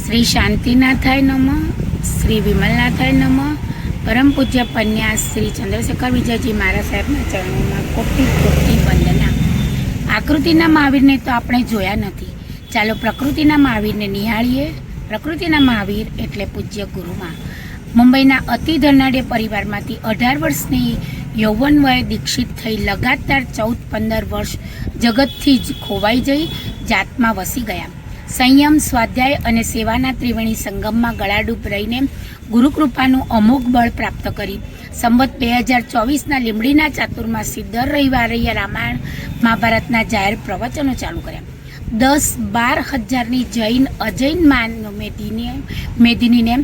શ્રી શાંતિનાથાય નમઃ, શ્રી વિમલનાથાય નમઃ. પરમ પૂજ્ય પન્યાસ શ્રી ચંદ્રશેખર વિજયજી મહારાજ સાહેબના ચરણોમાં કોટી કોટી વંદના. આકૃતિના મહાવીરને તો આપણે જોયા નથી, ચાલો પ્રકૃતિના મહાવીરને નિહાળીએ. પ્રકૃતિના મહાવીર એટલે પૂજ્ય ગુરુમાં. મુંબઈના અતિ ધનાઢ્ય પરિવારમાંથી 18 વર્ષની યૌવન વયે દીક્ષિત થઈ લગાતાર 14-15 વર્ષ જગતથી જ ખોવાઈ જઈ જાતમાં વસી ગયા. સંયમ, સ્વાધ્યાય અને સેવાના ત્રિવેણી સંગમમાં ગળાડૂબ રહીને ગુરુકૃપાનું અમોઘ બળ પ્રાપ્ત કરી સંવત 2024ના લીંબડીના ચાતુર્માસી દર રવિવારે રામાયણ મહાભારતના જાહેર પ્રવચનો ચાલુ કર્યા. 10-12 હજારની જૈન અજૈન મેદિનીને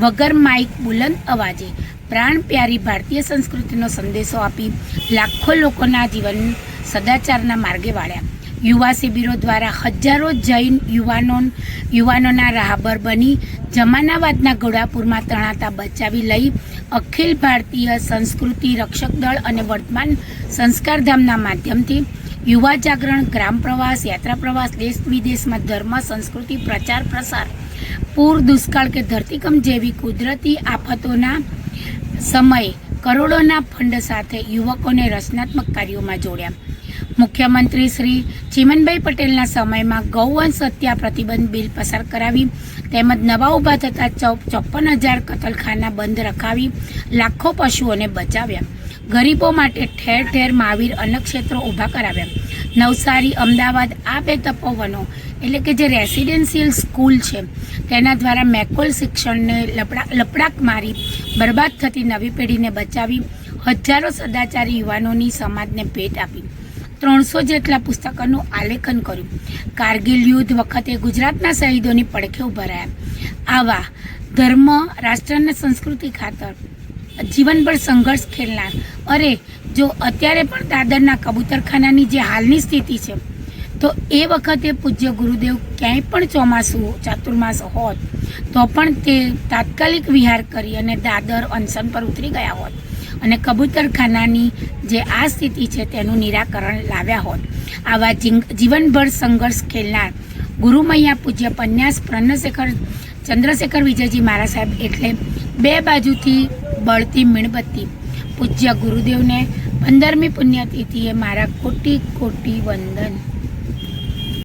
વગર માઇક બુલંદ અવાજે પ્રાણ પ્યારી ભારતીય સંસ્કૃતિનો સંદેશો આપી લાખો લોકોના જીવન સદાચારના માર્ગે વાળ્યા. યુવા શિબિરો દ્વારા હજારો જૈન યુવાનોના રાહબર બની જમાનાવાદના ઘોડાપુરમાં તણાતા બચાવી લઈ અખિલ ભારતીય સંસ્કૃતિ રક્ષક દળ અને વર્તમાન સંસ્કારધામના માધ્યમથી યુવા જાગરણ, ગ્રામ પ્રવાસ, યાત્રા પ્રવાસ, દેશ વિદેશમાં ધર્મ સંસ્કૃતિ પ્રચાર પ્રસાર, પૂર, દુષ્કાળ કે ધરતીકંપ જેવી કુદરતી આફતોના સમયે કરોડોના ફંડ સાથે યુવકોને રચનાત્મક કાર્યોમાં જોડ્યા. મુખ્યમંત્રી શ્રી ચીમનભાઈ પટેલના સમયમાં ગૌવંશ હત્યા પ્રતિબંધ બિલ પસાર કરાવી તેમજ નવા ઊભા થતા 54,000 કતલખાના બંધ રખાવી લાખો પશુઓને બચાવ્યા. ગરીબો માટે ઠેર ઠેર મહાવીર અન્નક્ષેત્રો ઊભા કરાવ્યા. નવસારી, અમદાવાદ આ 2 તપોવનો એટલે કે જે રેસિડેન્શિયલ સ્કૂલ છે તેના દ્વારા મેકોલ શિક્ષણને લપડાક મારી બરબાદ થતી નવી પેઢીને બચાવી હજારો સદાચારી યુવાનોની સમાજને ભેટ આપી. 300 જેટલા પુસ્તકોનું આલેખન કર્યું. કારગિલ યુદ્ધ વખતે ગુજરાતના શહીદોની પડખે ઊભા રહ્યા. આવા ધર્મ, રાષ્ટ્ર અને સંસ્કૃતિ ખાતર જીવનભર સંઘર્ષ ખેલનાર, અરે જો અત્યારે પણ દાદરના કબૂતરખાનાની જે હાલની સ્થિતિ છે તો એ વખતે પૂજ્ય ગુરુદેવ ક્યાંય પણ ચોમાસું ચાતુર્માસ હોત તો પણ તે તાત્કાલિક વિહાર કરી અને દાદર અનશન પર ઉતરી ગયા હોત અને કબૂતરખાનાની જે આ સ્થિતિ છે તેનું નિરાકરણ લાવ્યા હોત. આવા જીવનભર સંઘર્ષ ખેલનાર ગુરુમૈયા પૂજ્ય પન્યાસ ચંદ્રશેખર વિજયજી મહારાજ સાહેબ એટલે 2 બાજુથી બળતી મીણબત્તી. પૂજ્ય ગુરુદેવને 15મી પુણ્યતિથિએ મારા કોટી કોટી વંદન.